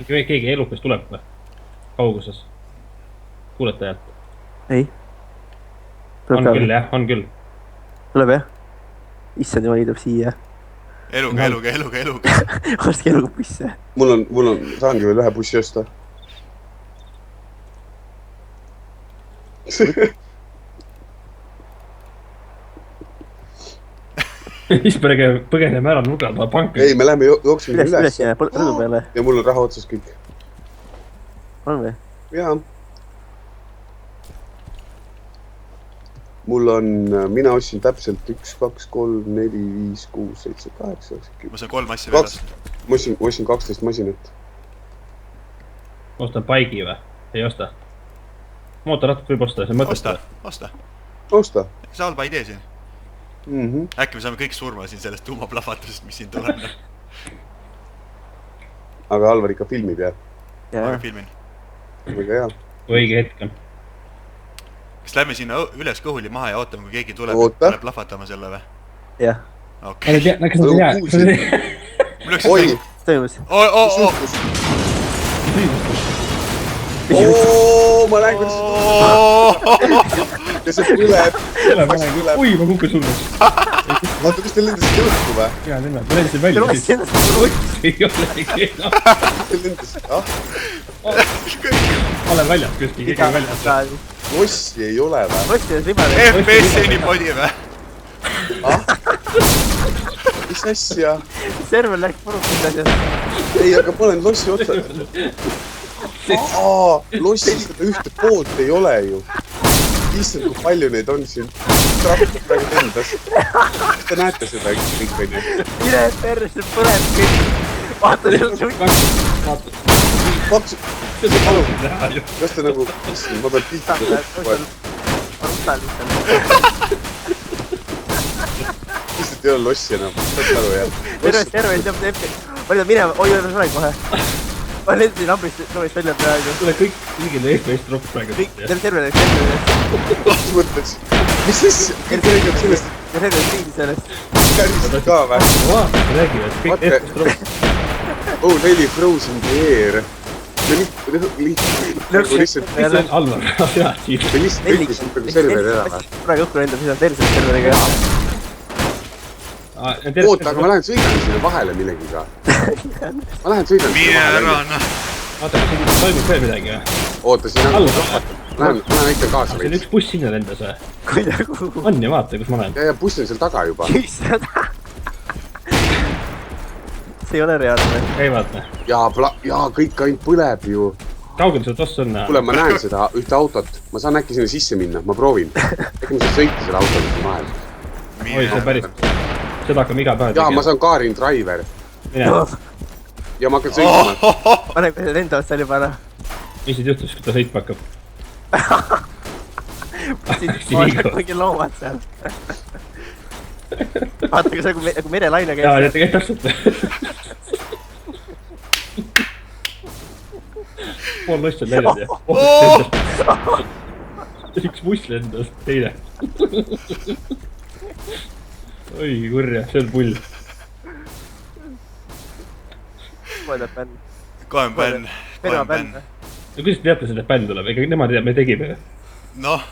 keegi elukas tuleb või? Kauguses. Kuulete häält? ei. On küll jah, on küll. Tuleb jah? Issand jumal liidub siia. Eluga. Ostke eluga busse. Mul on, saangi veel ühe bussi osta. Siis põgeneme ära nurga panka. Ei, me läheme jooksime üles jääb rõdu peale. Ja mul on raha otsas kõik. On või? Jaa. Mul on, mina ostsin täpselt 1, 2, 3, 4, 5, 6, 7, 8, 9, 10. Ma saan 3 asja veelast. Ma ostsin 12 masinat. Ostan paigi või? Ei osta. Mootorrattat võib osta, see on mõttetu. Osta. See halba idee siin. Äkki me saame kõik surma siin sellest tuumaplahvatusest, mis siin tuleb. Aga Alvar ikka filmib jah? Aga filmin. Väga hea. Õige hetk on. Kas lähme sinna üles kõhuli maha ja ootame, kui keegi tuleb plahvatama selle või? Jah. Okei. Kas nad ei tea? Oi! Toimus. Ma lähen kuidas ja see põleb. Ui, ma kukkus hulluks. Vaata, kus te lendasite õhku või? Jaa, ma lendasin välja siis. Ei olegi enam. Te lendasite, Ma olen väljas kuskil, keegi on väljas. Lossi ei ole või? Lossi on ribale. FPS-i podi või? Mis asja? Server läks puruks asjast. Ei, aga ma olen lossi otsa. Lossi seda ühte poolt ei ole ju. Issand, kui palju neid on siin. Trahvib praegu endas. Kas te näete seda kõik või nii? Mine perse põleb kõik. Vaata nüüd. Kas te nagu... Ma pean piltida. Lihtsalt ei ole lossi enam. Saad aru jah? Terve ei teab teeb. Ma nüüd minema. Oi, ma olen kohe. Ma lendasin lambist välja praegu. Tule kõik kõigile FPS drop praegu. Terve. Mis mõttes? Mis asja? Kõik räägib sellest. Terve viidi sellest. Kärisid ka või? Vaata, räägivad. Kõik FPS drop. Oh, 4 Frozen the Air. Me lihtsalt... Mis on Alvar? Me lihtsalt lükkusime praegu serveri ära või? Praegu õhku lendab, siis on terve serveriga. Oota, aga ma lähen sõidan sinna vahele millegiga. Ma lähen sõidan sinna vahele. Vaata, kas siin toimub veel midagi või? Oota, siin on rahvatud. Ma lähen ikka kaasa veits. See on üks buss sinna lendas või? On ja vaata, kus ma lähen. Ja buss on seal taga juba. See ei ole reaalne. Ei vaata. Jaa, kõik ainult põleb ju. Kaugel seda tossa on? Kuule, ma näen seda ühte autot. Ma saan äkki sinna sisse minna, ma proovin. Äkki ma saan sõita selle autoga siin vahel. Oi, see päris. Seda hakkame iga päev tegema. Jaa, ma saan Karin driver. Mine. Ja ma hakkan sõitma. Pane kui see lendavad seal juba ära. Mis nüüd juhtus, kui ta sõitma hakkab? Mingi loomad seal. Vaata, kui see kui merelaine käib. Jaa, tegelikult täpselt. Pool lost on läinud ja. Üks buss lendas, teine. Oi, kurja, see on pull. Kohe tuleb bänn. Kohe on bänn. Pena bänn. No kuidas te teate, et bänn tuleb? Ega nemad me tegime. Noh.